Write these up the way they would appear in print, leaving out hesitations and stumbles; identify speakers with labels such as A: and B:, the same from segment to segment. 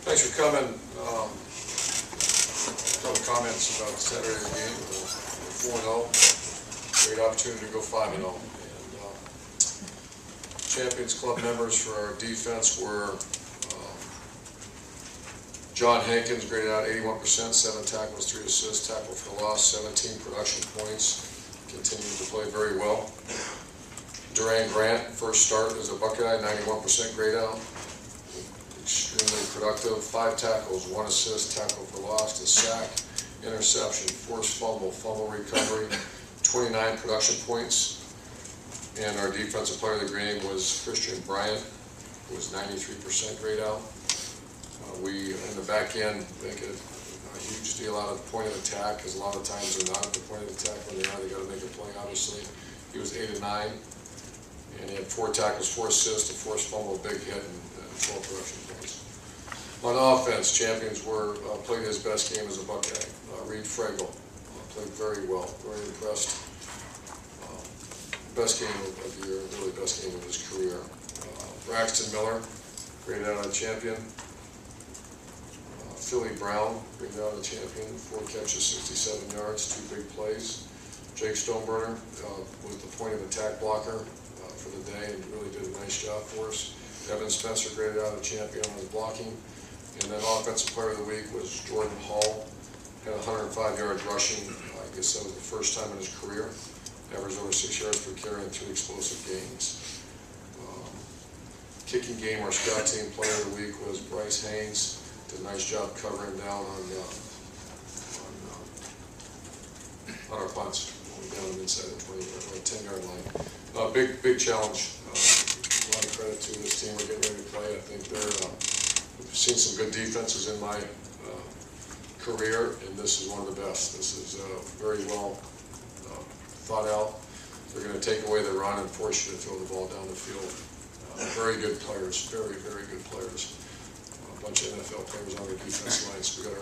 A: Thanks for coming. A couple comments about Saturday's game. We're 4-0. Great opportunity to go 5-0. And Champions Club members for our defense were John Hankins, graded out 81%, 7 tackles, 3 assists, tackle for loss, 17 production points. Continued to play very well. Duran Grant, first start as a Buckeye, 91% grade out. Extremely productive. 5 tackles, 1 assist, tackle for loss, a sack, interception, forced fumble, fumble recovery, 29 production points. And our defensive player of the game was Christian Bryant, who was 93% grade out. We, in the back end, make a huge deal out of the point of attack, because a lot of times they're not at the point of attack. When they are, they got to make a play, obviously. He was 8 of 9, and he had 4 tackles, 4 assists, a forced fumble, a big hit, and 12 production points. On offense, Champions played his best game as a Buckeye. Reed Fragel played very well, very impressed. Best game of the year, really best game of his career. Braxton Miller, graded out a champion. Philly Brown, graded out a champion, 4 catches, 67 yards, 2 big plays. Jake Stoneburner was the point of attack blocker for the day and really did a nice job for us. Evan Spencer, graded out a champion on his blocking. And then offensive player of the week was Jordan Hall, had 105 yards rushing. I guess that was the first time in his career. Averaged over 6 yards per carry and 2 explosive gains. Kicking game, our scout team player of the week was Bryce Haynes. Did a nice job covering down on our punts. We down them inside the 10-yard line. Big challenge. A lot of credit to this team. We're getting ready to play. I think we've seen some good defenses in my career, and this is one of the best. This is very well thought out. They're going to take away the run and force you to throw the ball down the field. Very good players, very, very good players. A bunch of NFL players on the defense line, so we got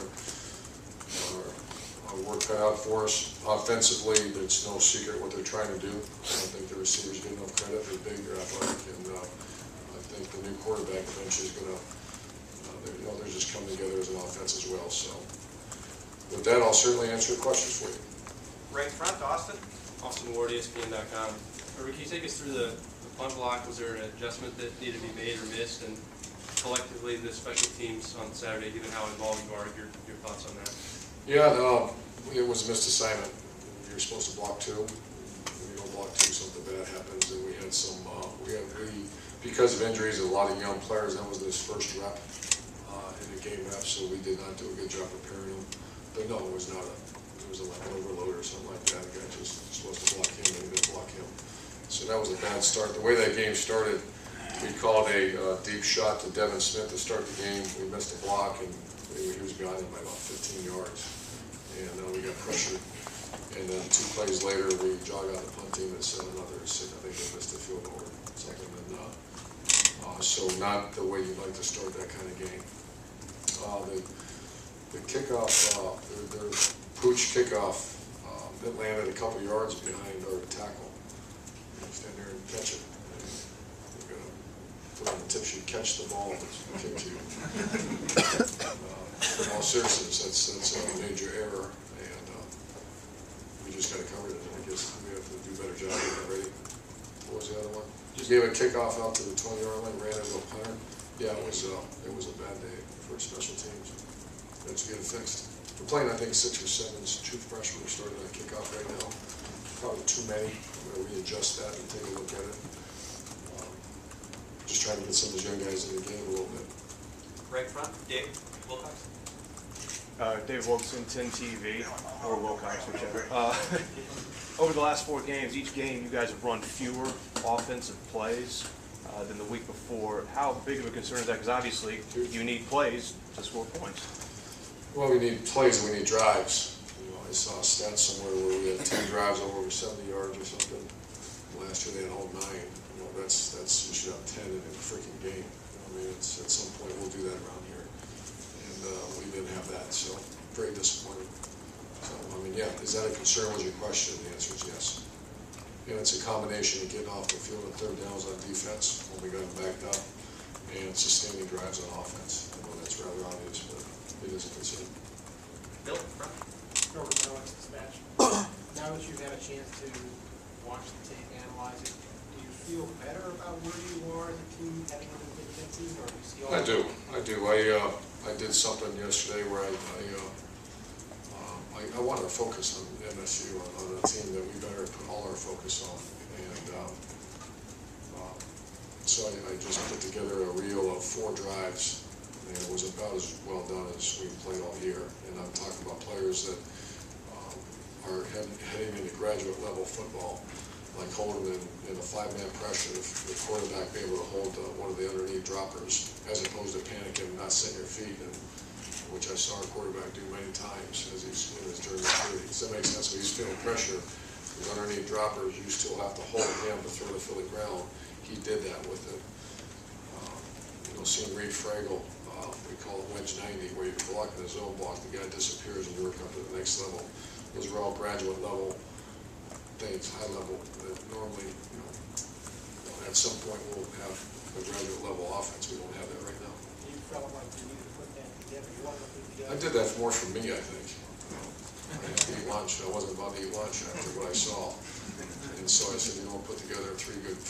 A: our work cut out for us. Offensively, it's no secret what they're trying to do. I don't think the receivers get enough credit. They're big, they're athletic, and I think the new quarterback eventually is going to, they're just coming together as an offense as well. So with that, I'll certainly answer your questions for you.
B: Right in front, Austin. Austin Ward, ESPN.com. Can you take us through the punt block? Was there an adjustment that needed to be made or missed? And collectively, the special teams on Saturday, given how involved you are, your thoughts on that?
A: Yeah, no, it was a missed assignment. You're supposed to block 2. When you don't block 2, something bad happens. And we had some, because of injuries, a lot of young players, that was his first rep in the game rep, so we did not do a good job preparing him. But no, it was not it was like an overload or something like that. The guy just supposed to block him, and he didn't block him. So that was a bad start. The way that game started, we called a deep shot to Devin Smith to start the game. We missed a block, and he was behind him by about 15 yards. And we got pressured. And then 2 plays later, we jogged out the punt team and set another. I think they missed the field goal or something. And, so not the way you'd like to start that kind of game. The kickoff, their pooch kickoff, that landed a couple yards behind our tackle. Stand there and catch it. We're going to put on the tip sheet, catch the ball that's kicked to you. In all seriousness, that's a major error, and we just got to cover it. I guess we have to do a better job of it already. What was the other one? Just gave a kickoff out to the 20-yard line, ran into a punter. Yeah, it was a bad day for special teams. Let's get it fixed. We're playing, I think, 6 or 7 true freshmen. We're starting on kickoff right now. Probably too many. We're going to readjust that and take a look at it. Just trying to get some of those young guys in the game a little bit.
B: Right front, Dave Wilcox.
C: Dave Wilson, 10 TV, or Wilcox, whichever. Over the last 4 games, each game you guys have run fewer offensive plays than the week before. How big of a concern is that? Because obviously you need plays to score points.
A: Well, we need plays and we need drives. I saw a stat somewhere where we had 10 drives over 70 yards or something. Last year they had all 9. That's you should have 10 in a freaking game. I mean, at some point we'll do that around here, and we didn't have that, so very disappointed. So I mean, yeah, is that a concern? Was your question? The answer is yes. And it's a combination of getting off the field on 3rd downs on defense when we got them backed up, and sustaining drives on offense. I know that's rather obvious, but it is a concern.
D: Bill, front.
E: Urban Meyer, Dispatch. Now that you've had a chance to watch the tape, analyze it, do you feel better about where you are as a team heading into the Big Ten season, or do you see all?
A: I do. I did something yesterday where I wanted to focus on MSU, on a team that we better put all our focus on. And so I just put together a reel of 4 drives, and it was about as well done as we played all year. And I'm talking about players that are heading into graduate level football, like holding in a 5-man pressure, the quarterback be able to hold one of the underneath droppers, as opposed to panicking and not setting your feet, and which I saw a quarterback do many times as he's in his during the period. Does that make sense? When he's feeling pressure, the underneath droppers, you still have to hold him to throw to the ground. He did that with it. Seeing Reed Fragel, we call it wedge 90, where you block in the zone block, the guy disappears and you work up to the next level. Those are all graduate level things, high level, that normally, at some point we'll have a graduate level offense. We don't have that right now.
E: You felt like you needed to put that together, you wanted to put it together?
A: I did that more for me, I think. I had to eat lunch. I wasn't about to eat lunch after what I saw. And so I said, put together 4 good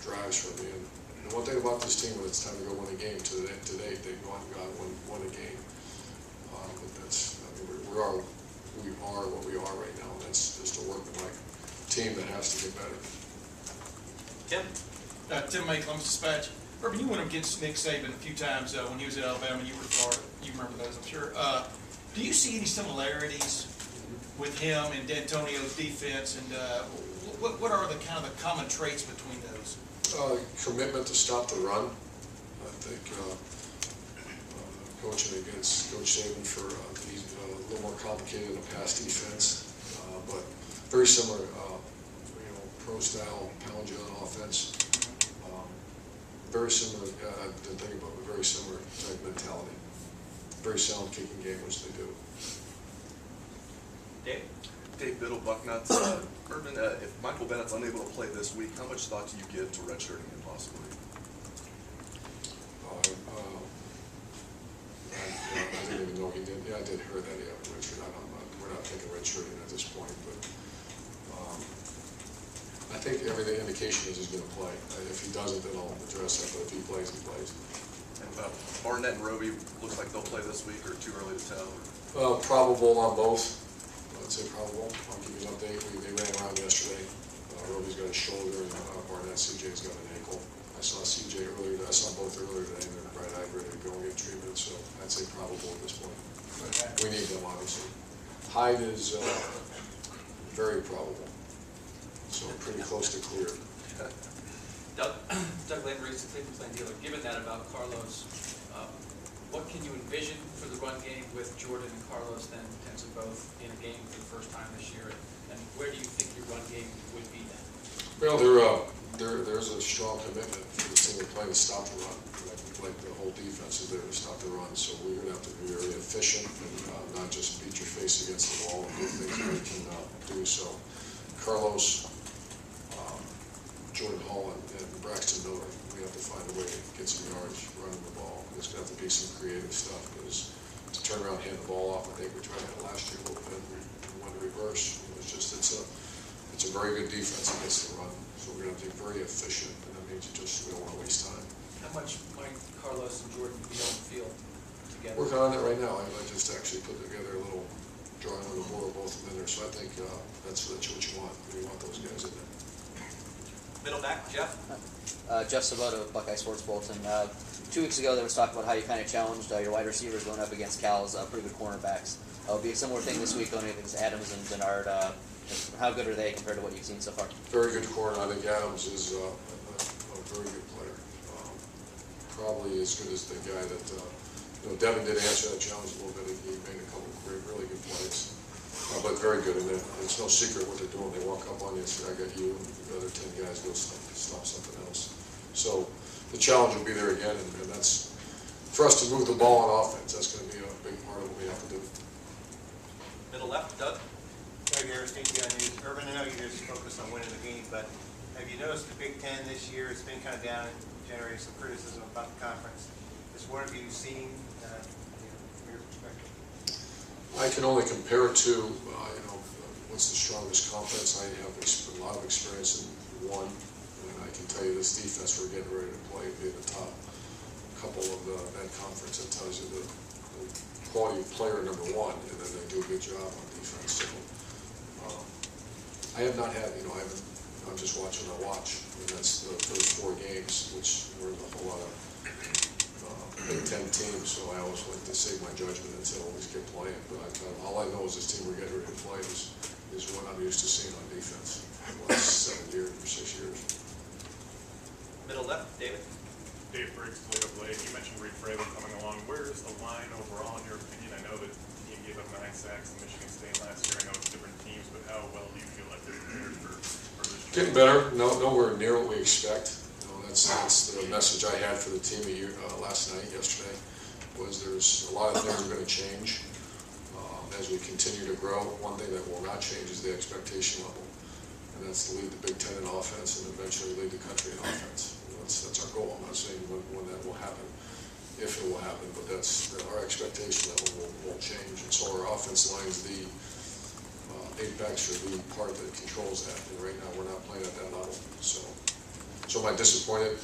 A: drives for me. And the one thing about this team, when it's time to go win a game, to date, they've gone and won a game. But we are what we are right now. And that's just a workmanlike team that has to get better.
D: Tim.
F: Tim May, Columbus Dispatch. Urban, you went up against Nick Saban a few times when he was at Alabama. You were at Florida. You remember those, I'm sure. Do you see any similarities with him and D'Antonio's defense, and what are the kind of the common traits between those?
A: Commitment to stop the run. I think coaching against Coach Saban for he's a little more complicated in the pass defense, but very similar. Pro style pound you on offense. Very similar. I didn't think about it, but very similar type mentality. Very sound kicking game, which they do.
D: Dave
G: Biddle, Bucknuts. Urban, if Michael Bennett's unable to play this week, how much thought do you give to redshirting him possibly?
A: I didn't even know he did. Yeah, I did hear that he had a redshirt. We're not thinking redshirting at this point, but I think every indication is he's going to play. If he doesn't, then I'll address that. But if he plays, he plays.
G: And Barnett and Roby looks like they'll play this week, or too early to tell?
A: Probable on both. I'd say probable. I'll give you an update. They ran around yesterday. Roby's got a shoulder, and Barnett, CJ's got an ankle. I saw CJ earlier. I saw both earlier today, and they're bright-eyed, ready to go and get treatment. So I'd say probable at this point. We need them, obviously. Hyde is very probable. So pretty close to clear.
D: Doug Landry, the Cleveland dealer. Given that about Carlos, what can you envision for the run game with Jordan and Carlos then potentially both in a game for the first time this year? And where do you think your run game would be then?
A: Well, there's a strong commitment for the team to play to stop the run. Like the whole defense is there to stop the run. So we're going to have to be very efficient and not just beat your face against the wall and do things that we can do. So Carlos, Jordan Hall, and Braxton Miller, we have to find a way to get some yards running the ball. There's going to have to be some creative stuff, because to turn around and hand the ball off, I think we tried that last year a little bit. We went to reverse. It's a very good defense against the run. So we're going to have to be very efficient, and that means we don't want to waste time.
D: How much might Carlos and Jordan be on the field together?
A: Working on it right now. I just actually put together a little drawing on the board of both of them in there. So I think that's what you want. We want those guys in there.
D: Middle back, Jeff.
H: Jeff Sabota of Buckeye Sports Bulletin. 2 weeks ago, there was talk about how you kind of challenged your wide receivers going up against Cal's pretty good cornerbacks. It'll be a similar thing this week going against Adams and Denard. How good are they compared to what you've seen so far?
A: Very good corner. I think Adams is a very good player. Probably as good as the guy that, Devin did answer that challenge a little bit. He made a couple of really good plays. But very good, and it's no secret what they're doing. They walk up on you and say, I got you, and the other 10 guys go stop something else. So the challenge will be there again, and that's, for us to move the ball on offense, that's going to be a big part of what we have to do.
D: Middle left, Doug.
I: Doug Harris, KTI News. Urban, I know you just focused on winning the game, but have you noticed the Big Ten this year has been kind of down and generated some criticism about the conference? As What have you seen from your perspective?
A: I can only compare it to, what's the strongest conference. I have a lot of experience in one, and I can tell you this defense we're getting ready to play will be the top couple of that conference. That tells you the quality of player number one, and then they do a good job on defense. So I have not had, I'm just watching. I watch, and that's the first 4 games, which were a whole lot of Big Ten teams. So I always like to save my judgment until we get playing. But all I know is this team we're getting ready to play is what I'm used to seeing on defense for the last 7 years or 6 years.
B: Middle left, David.
J: Dave Briggs, Toledo Blade. You mentioned Reed Fraley coming along. Where is the line overall, in your opinion? I know that the team gave up 9 sacks to Michigan State last year. I know it's different teams, but how well do you feel like they're prepared for this year?
A: Getting better. Nowhere near what we expect. That's the message I had for the team yesterday, was there's a lot of things are going to change as we continue to grow. One thing that will not change is the expectation level, and that's to lead the Big Ten in offense and eventually lead the country in offense. That's our goal. I'm not saying when that will happen, if it will happen, but that's our expectation level will change. And so our offense line is the apex or the part that controls that. And right now we're not playing at that level. So am I disappointed?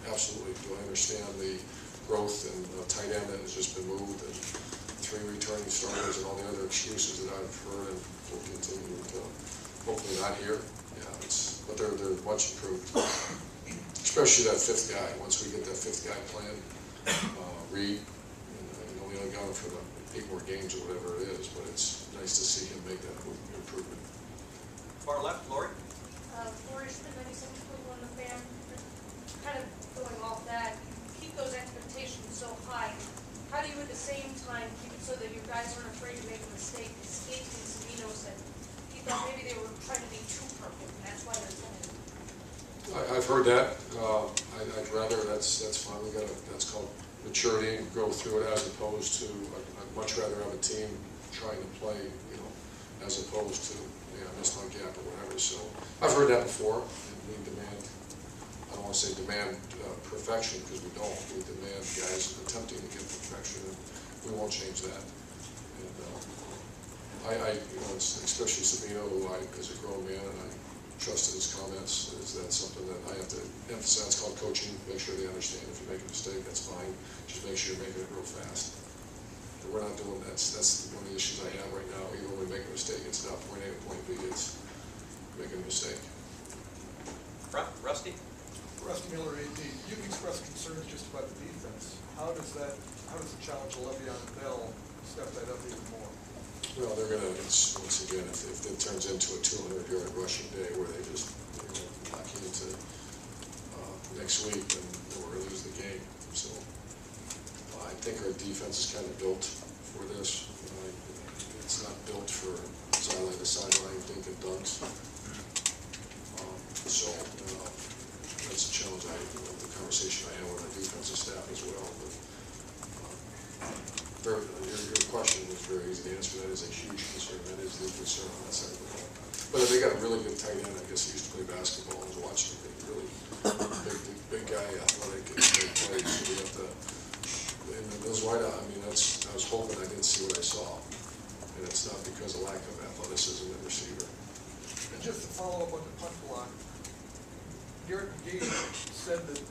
A: Absolutely. Do I understand the growth and tight end that has just been moved and 3 returning starters and all the other excuses that I've heard and will continue to hopefully not hear? Yeah, but they're much improved. Especially that 5th guy. Once we get that 5th guy playing, Reed, we only got him for the 8 more games or whatever it is, but it's nice to see him make that improvement.
B: Far left, Lori.
K: Lori Schmidt, 97.1 The Fan. Kind of going off that, you keep those expectations so high. How do you at the same time keep it so that your guys aren't afraid to make a mistake? Skate and Savino said he thought maybe they were trying to be too perfect, and that's why they're winning.
A: I've heard that. I'd rather, that's fine. That's called maturity and go through it, as opposed to, I'd much rather have a team trying to play, as opposed to, miss my gap or whatever. So I've heard that before, and we demand, I don't want to say demand perfection, because we don't. We demand guys attempting to get perfection, and we won't change that. And especially Savino, who as a grown man, and I trusted his comments, is that something that I have to emphasize. It's called coaching. Make sure they understand if you make a mistake, that's fine. Just make sure you're making it real fast. But we're not doing that. That's one of the issues I have right now. Even when we make a mistake, it's not point A to point B. It's making a mistake.
B: Rusty.
L: Rusty Miller, AD. You've expressed concerns just about the defense. How does the challenge of Le'Veon Bell step that up even more?
A: Well, they're going to, once again, if it turns into a 200-yard rushing day where they just lock you into next week, then we're going to lose the game. So I think our defense is kind of built for this. It's not built for sideline to sideline thinking dunks. So that's a challenge. The conversation I had with our defensive staff as well. But your question was very easy to answer. That is a huge concern. That is the concern on that side of the ball. But they got a really good tight end. I guess he used to play basketball. I was watching him. Really big guy, athletic, and great plays. So we have to. And those wideout. I was hoping I didn't see what I saw, and it's not because of lack of athleticism at receiver.
L: And just to follow up on the punt block, Garrett McGee said that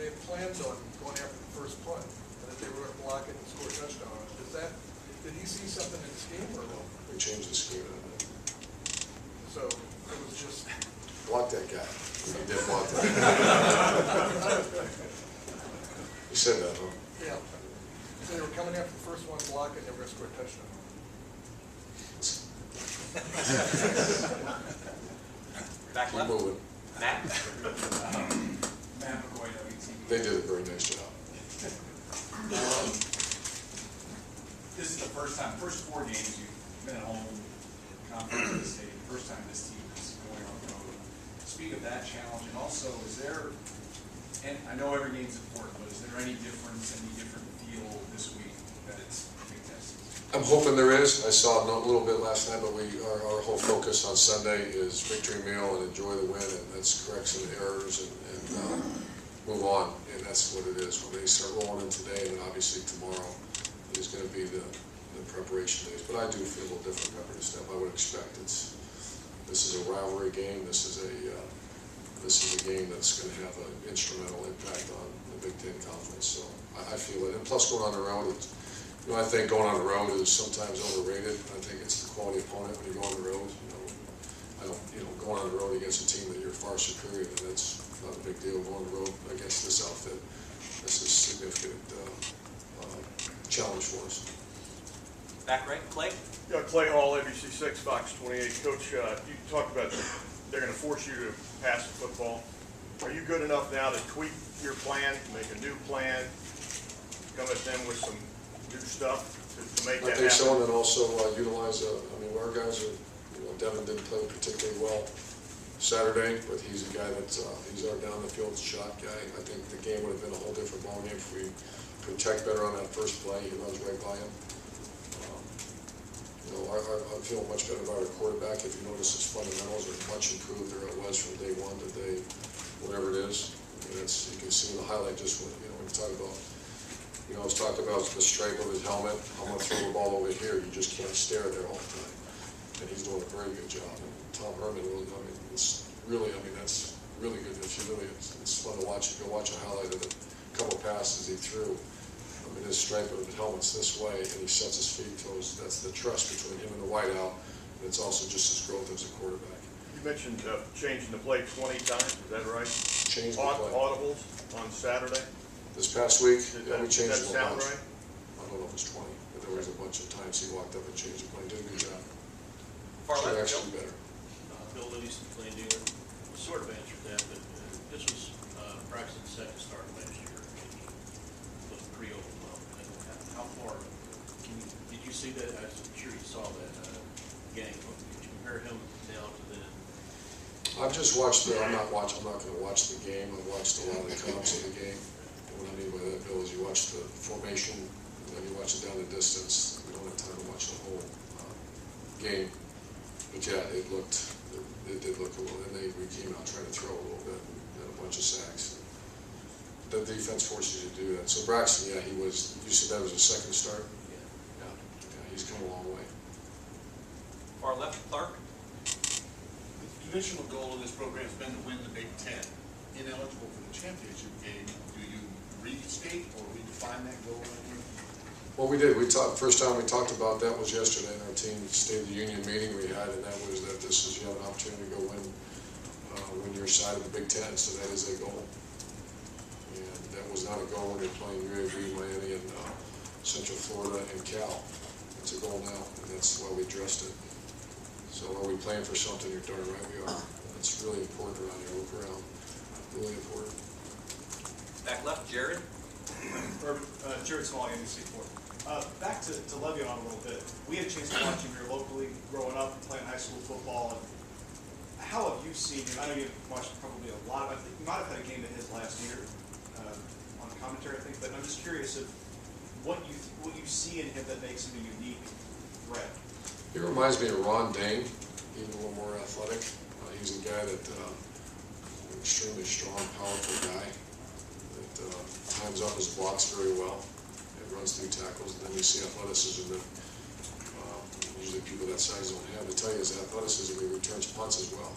L: they had planned on going after the first punt, and that they were going to block it and score a touchdown on it. Did he see something in the scheme or no?
A: We changed the scheme on that.
L: So it was just...
A: Block that guy. He did block that guy. You said that, huh?
L: Yeah. So they were coming after the first one, block it, and they were going to score a touchdown.
B: Back
A: Keep
B: left.
A: moving.
B: Matt.
M: Matt McCoy, WTV.
A: They did a very nice job.
M: This is the first 4 games you've been at home, conference in the state, first time this team is going on the road. Speak of that challenge, and also, is there, and I know every game's important, but is there any different feel this week that it's Big Ten season?
A: I'm hoping there is. I saw a little bit last night, but our whole focus on Sunday is victory meal and enjoy the win, and let's correct some errors and move on, and that's what it is. When they start rolling in today, and then obviously tomorrow is going to be the preparation days. But I do feel a little different Pepper to step. I would expect this is a rivalry game. This is a game that's going to have an instrumental impact on the Big Ten Conference. So I feel it. And plus, going on the road, I think going on the road is sometimes overrated. I think it's the quality opponent when you go on the road. Going on the road against a team that you're far superior, and that's not a big deal. Going on the road against this outfit, this is a significant challenge for us.
D: Back right, Clay?
C: Yeah, Clay Hall, ABC6, Fox 28. Coach, you talked about they're going to force you to pass the football. Are you good enough now to tweak your plan, make a new plan, come at them with some new stuff to make that happen?
A: I think so, and then also utilize, our guys are, Devin didn't play particularly well Saturday, but he's a guy that, he's our down the field shot guy. I think the game would have been a whole different ballgame if we protect better on that first play. He runs right by him. I feel much better about our quarterback. If you notice, his fundamentals are much improved than it was from day one to day, whatever it is. And you can see in the highlight just when we talk about, it's talked about the stripe of his helmet. I'm going to throw the ball over here. You just can't stare there all the time. And he's doing a very good job. And Tom Herman, it's really, that's really good. It's fun to watch. You go watch a highlight of the couple passes he threw. His stripe of his helmet's this way, and he sets his feet toes. That's the trust between him and the wideout. And it's also just his growth as a quarterback.
C: You mentioned changing the play 20 times. Is that right?
A: Changed the play.
C: Audibles on Saturday.
A: This past week, we changed
C: Does
A: it
C: that
A: a
C: sound
A: bunch.
C: right?
A: I don't know if it's 20, but there was a bunch of times he walked up and changed the play. Did a good job.
D: Far
A: Should
D: left,
A: actually be better.
N: Bill Livingston, plain dealer, sort of answered that, but this was Braxton's second start last year. It was pretty overwhelming. How far, did you see that? I'm sure you saw that game. Did you compare him now to then?
A: I've just watched I'm not going to watch the game. I've watched a lot of the comps of the game. And what I mean by that, Bill, is you watch the formation, and then you watch it down the distance. We don't have time to watch the whole game. But yeah, it did look a little, and we came out trying to throw a little bit, and a bunch of sacks. The defense forces you to do that. So Braxton, you said that was his second start? Yeah, he's come a long way.
D: Far left, Clark?
O: The traditional goal of this program has been to win the Big Ten. Ineligible for the championship game, do you restate or redefine that goal?
A: Well, we did. First time we talked about that was yesterday in our team State of the Union meeting we had, and that was that you have an opportunity to go win your side of the Big Ten. So that is a goal. And that was not a goal when you're playing UAB, Miami, and Central Florida, and Cal. It's a goal now, and that's why we addressed it. So are we playing for something? You're darn right we are. It's really important around here. Look around. Really important.
D: Back left, Jared?
P: Jared Small, NBC4. Back to Le'Veon a little bit. We had a chance to watch him here locally, growing up, playing high school football. And how have you seen him? I know you've watched probably a lot. I think you might have had a game of his last year on the commentary, I think. But I'm just curious of what you see in him that makes him a unique threat.
A: He reminds me of Ron Dane, even a little more athletic. He's a guy that an extremely strong, powerful guy that times up his blocks very well. Runs through tackles, and then you see athleticism that usually people that size don't have. To tell you his athleticism, he returns punts as well.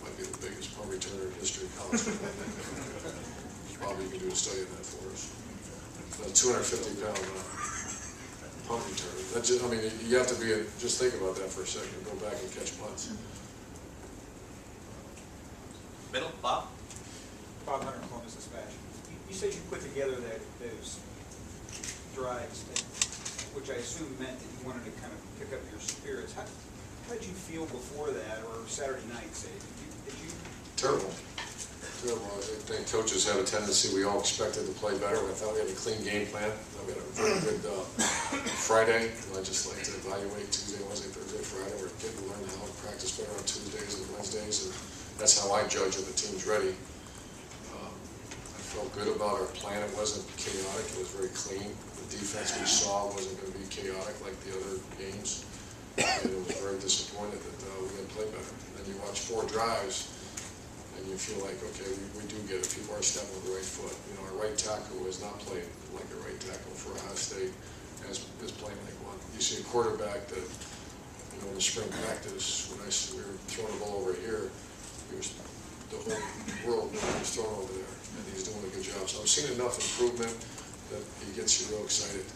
A: Might be the biggest punt returner in history of college football. Bobby, you can do a study on that for us. 250-pound punt returner. You have to just think about that for a second. Go back and catch punts.
D: Middle, Bob?
Q: Bob Hunter, Columbus Dispatch. You said you put together those drives, which I assume meant that you wanted to kind of pick up your spirits. How did you feel before that, or Saturday night, say? Did you?
A: Terrible. I think coaches have a tendency, we all expected to play better. I thought we had a clean game plan. We had a very good Friday. I just like to evaluate Tuesday, Wednesday, Thursday, Friday. We're getting to learn how to practice better on Tuesdays and Wednesdays, and that's how I judge if the team's ready. Felt good about our plan. It wasn't chaotic. It was very clean. The defense we saw wasn't going to be chaotic like the other games. And it was very disappointed that we didn't play better. And then you watch 4 drives, and you feel like, okay, we do get it, people are stepping with the right foot. You know, our right tackle who has not played like a right tackle for Ohio State is playing like one. You see a quarterback that, you know, in the spring practice, when we were throwing the ball over here, the whole world knew he was throwing over there, and he's doing a good job. So I've seen enough improvement that he gets you real excited.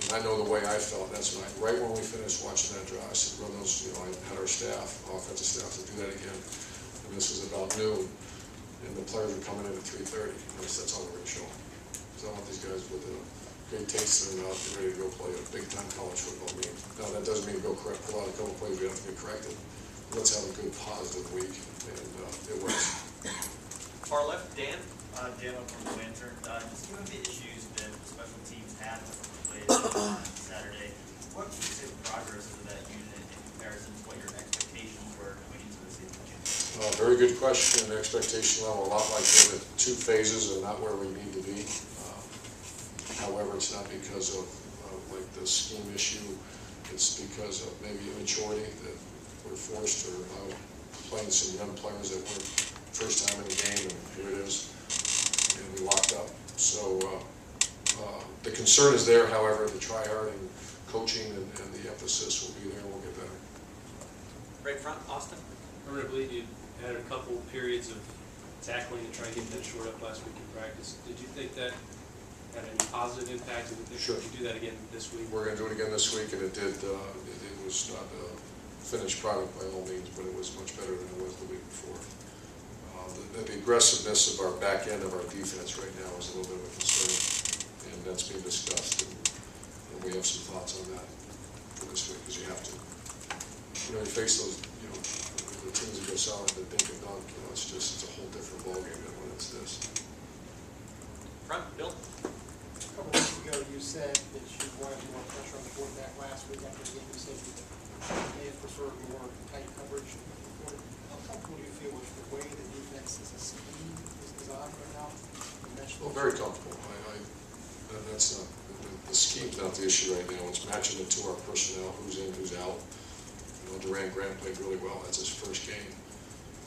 A: And I know the way I felt. That's when right when we finished watching that drive, I said, run those, you know, I had our staff, offensive staff, to do that again. And this was about noon, and the players were coming in at 3:30. That's all we're going to show them. Because I want these guys with a great taste in their mouth, get ready to go play a big-time college football game. Now, that doesn't mean go pull out a couple plays we have to get corrected. Let's have a good, positive week, and it works.
R: Far left, Dan. Dan over from the Lantern. Just given the issues that special teams had on Saturday, what would you say the progress of that unit in comparison to what your expectations were going into the season?
A: Very good question. The expectation level, a lot like the other two phases, and not where we need to be. However, it's not because of like the scheme issue. It's because of maybe immaturity that we're forced or playing some young players that weren't first time in the game, and here it is, and we locked up. So the concern is there. However, the try hard and coaching and the emphasis will be there, and we'll get better.
D: Right front, Austin.
B: I believe you had a couple periods of tackling to try and get that short up last week in practice. Did you think that had any positive impact?
A: Sure.
B: Would you do that again this week?
A: We're going to do it again this week, and it did. It was not a finished product by all means, but it was much better than it was the week before. The aggressiveness of our back end of our defense right now is a little bit of a concern, and that's being discussed, and we have some thoughts on that for this week, because you have to. You know, you face those, you know, the teams that go solid that think and dunk, you know, it's a whole different ballgame than when it's this.
D: Front, Bill.
E: A couple weeks ago, you said that you wanted more pressure on the quarterback. Last week after the game, you said you may have preferred more tight coverage. How comfortable do you feel with the way the defense is scheme is designed right now?
A: Well, very comfortable. That's not, the scheme's not the issue right now. It's matching it to our personnel, who's in, who's out. You know, Durant Grant played really well. That's his first game.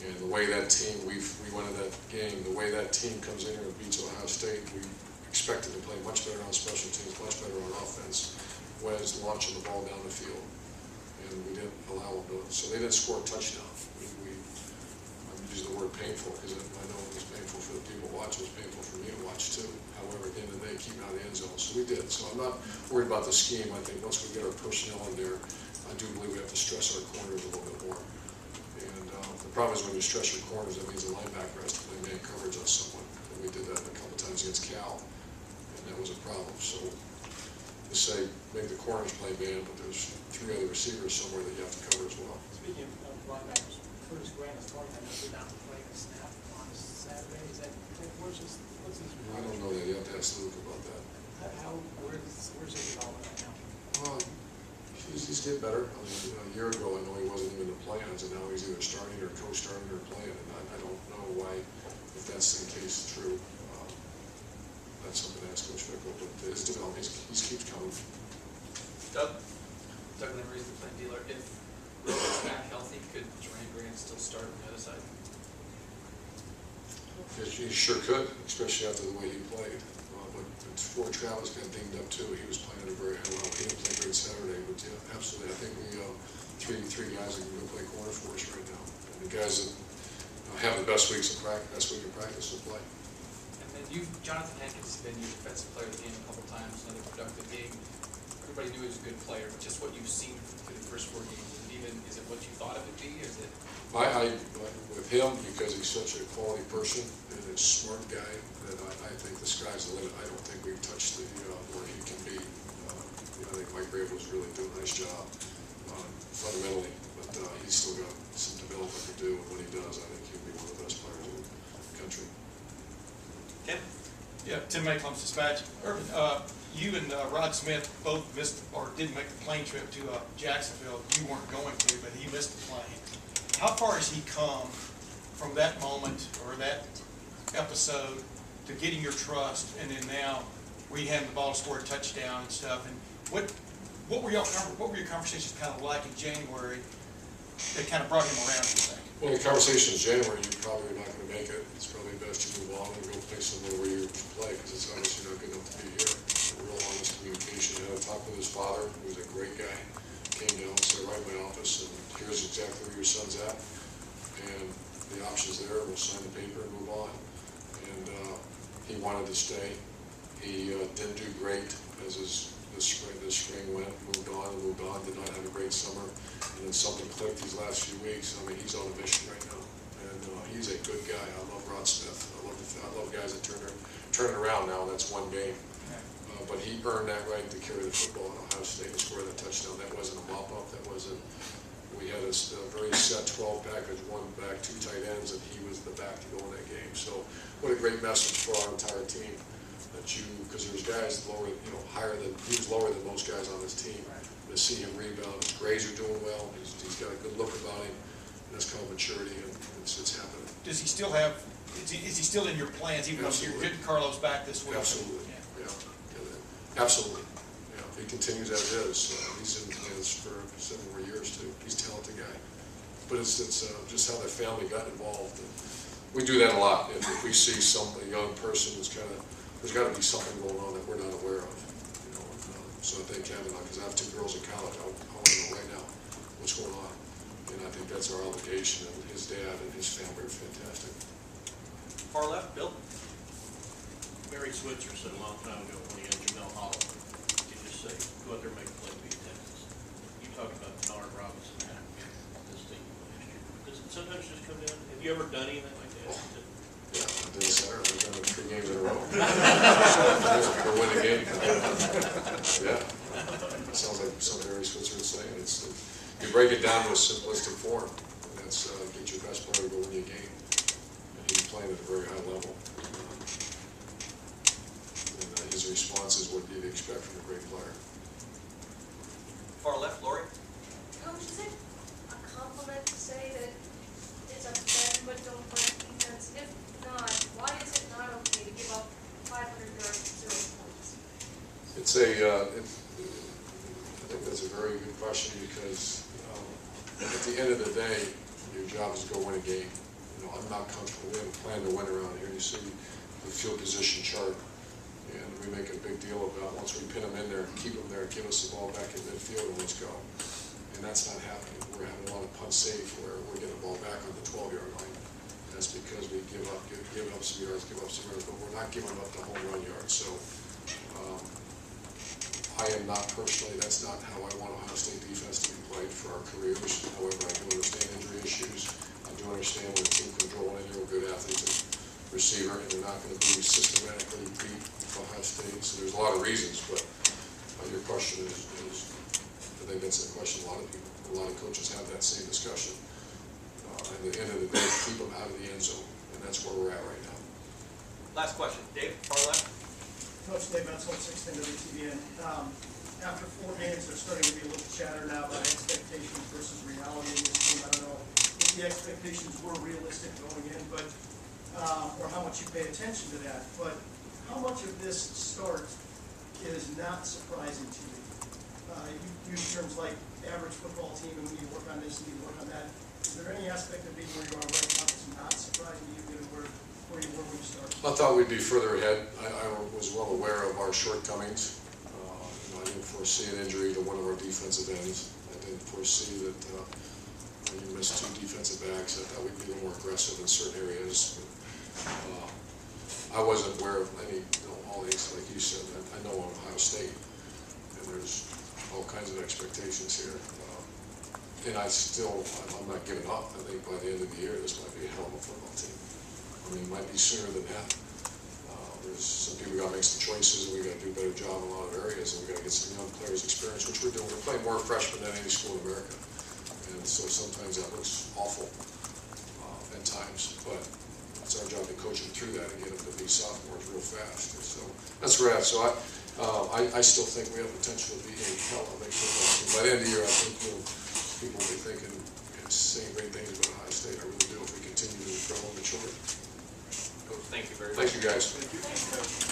A: And the way that team, we went in that game, the way that team comes in here and beats Ohio State, we expected to play much better on special teams, much better on offense, was launching the ball down the field. And we didn't allow them to, so they didn't score a touchdown. I'm using the word painful because I know it was painful for the people watching, it was painful for me to watch too. However, at the end of the day, keep out of the end zone. So we did. So I'm not worried about the scheme. I think once we get our personnel in there, I do believe we have to stress our corners a little bit more. And the problem is when you stress your corners, that means the linebacker has to play man coverage on someone. And we did that a couple times against Cal, and that was a problem. So to say make the corners play man, but there's three other receivers somewhere that you have to cover as well.
E: Speaking of linebackers, Curtis Grant is talking about did not play a snap on Saturday. Is that what's his?
A: I don't know that. You have to ask Luke about that.
E: Where's his development right now?
A: Well, he's getting better. I mean, a year ago, I know he wasn't even the plans, and now he's either starting or co-starting or playing. And I don't know why, if that's the case, true. That's something to ask Coach Fickle, but his development, he keeps coming.
D: Doug Limmery is the playing dealer. If Robert's back healthy, could Durant Grant still start on the other side?
A: He sure could, especially after the way he played. But before Travis got dinged up too, he was playing at a very high level. He didn't play great Saturday, but yeah, absolutely. I think we three guys that can go play corner for us right now. And the guys that have the best weeks of practice, best week of practice will play.
D: And then Jonathan Hankins has been your defensive player of the game a couple times, another productive game. Everybody knew he was a good player, but just what you've seen through the first 4 games, is it what you thought it would be? Is it?
A: With him, because he's such a quality person and a smart guy, that I think the sky's the limit. I don't think we've touched where he can be. I think Mike Grable was really doing a nice job fundamentally, but he's still got some development to do. And when he does, I think he'll be one of the best players in the country.
D: Tim?
F: Yeah, Tim May, Columbus Dispatch. Urban, you and Rod Smith both missed or didn't make the plane trip to Jacksonville. You weren't going to, but he missed the plane. How far has he come from that moment or that episode to getting your trust, and then now where you had the ball to score a touchdown and stuff? And what were your conversations kind of like in January that kind of brought him around, you think?
A: Well, the conversation is January, you probably are not gonna make it. It's probably best you move on and go play somewhere where you play, because it's obviously not good enough to be here. Real honest communication. I had a talk with his father, who's a great guy. Came down, sat right in my office, and here's exactly where your son's at. And the option's there, we'll sign the paper and move on. And he wanted to stay. He didn't do great as this spring went, moved on, did not have a great summer. And then something clicked these last few weeks. I mean, he's on a mission right now. And he's a good guy. I love Rod Smith. I love guys that turn it around now. That's one game. But he earned that right to carry the football at Ohio State and score that touchdown. That wasn't a mop-up. That wasn't. We had a very set 12 package, one back, two tight ends, and he was the back to go in that game. So what a great message for our entire team. That because there's guys lower, higher than, he was lower than most guys on this team. To see him rebound, his grades are doing well. He's got a good look about him. And that's kind of maturity, and it's happening.
F: Does he still have, is he still in your plans, even though you're getting Carlos back this week?
A: Absolutely, yeah. Absolutely. Yeah, if he continues as is, he's in plans for 7 more years too. He's a talented guy. But it's just how that family got involved. And we do that a lot. If we see a young person who's there's got to be something going on that we're not aware of. So I think Kevin, because I have 2 girls in college, I want to know right now what's going on. And I think that's our obligation. And his dad and his family are fantastic.
D: Far left, Bill?
N: Barry Switzer said a long time ago when he had Jamel Hollow, he just say, go out there and make a play, beat Texas. You talked about Denard Robinson, this team last year. Does it sometimes just come down? Have you ever done anything like that?
A: Yeah, I did Saturday. I've done it 3 games in a row. Go win a game. Yeah. Sounds like something Barry Switzer would say. You break it down to a simplistic form, and that's get your best player to go win you a game. And he's playing at a very high level. His response is what you'd expect from a great player.
D: Far left, Lori?
K: Coach, is it a compliment to say that it's a bend but don't break defense? If not, why is it not okay to give up 500 yards and 0 points?
A: I think that's a very good question, because at the end of the day, your job is to go win a game. I'm not comfortable. We have a plan to win around here. You see the field position chart. And we make a big deal about once we pin them in there, keep them there, give us the ball back in midfield and let's go. And that's not happening. We're having a lot of punt safe where we're getting the ball back on the 12-yard line. That's because we give up some yards, but we're not giving up the home run yards. So I am not personally, that's not how I want Ohio State defense to be played for our careers. However, I do understand injury issues. I do understand when a team can draw in, you're a good athlete and receiver, and they're not going to be systematically beat Ohio State. So there's a lot of reasons, but your question is, I think that's a question a lot of coaches have that same discussion. At the end of the day, keep them out of the end zone, and that's where we're at right now.
D: Last question, Dave, far left.
S: Coach Dave Metzel, 610 WTVN. After 4 games, there's starting to be a little chatter now about expectations versus reality in this team. I don't know if the expectations were realistic going in, but or how much you pay attention to that. But how much of this start is not surprising to you? You use terms like average football team, and we need to work on this, and we need to work on that. Is there any aspect of being where you are right now that's not surprising to you, given where you were when you started?
A: I thought we'd be further ahead. I was well aware of our shortcomings. I didn't foresee an injury to one of our defensive ends. I didn't foresee that you missed 2 defensive backs. I thought we'd be a little more aggressive in certain areas. I wasn't aware of any, all these, like you said. I know on Ohio State, and there's all kinds of expectations here. And I'm not giving up. I think by the end of the year, this might be a hell of a football team. I mean, it might be sooner than that. There's some people got to make some choices, and we got to do a better job in a lot of areas, and we got to get some young players experience, which we're doing. We're playing more freshmen than any school in America, and so sometimes that looks awful at times, but it's our job to coach them through that and get them to be sophomores real fast. And so that's where we're at. So I still think we have potential to be a hell of a football team. By the end of the year, I think people will be thinking and saying great things about Ohio State. I really do if we continue to grow and mature.
D: Coach, thank you very much.
A: Thank you, guys.
K: Thanks, Coach.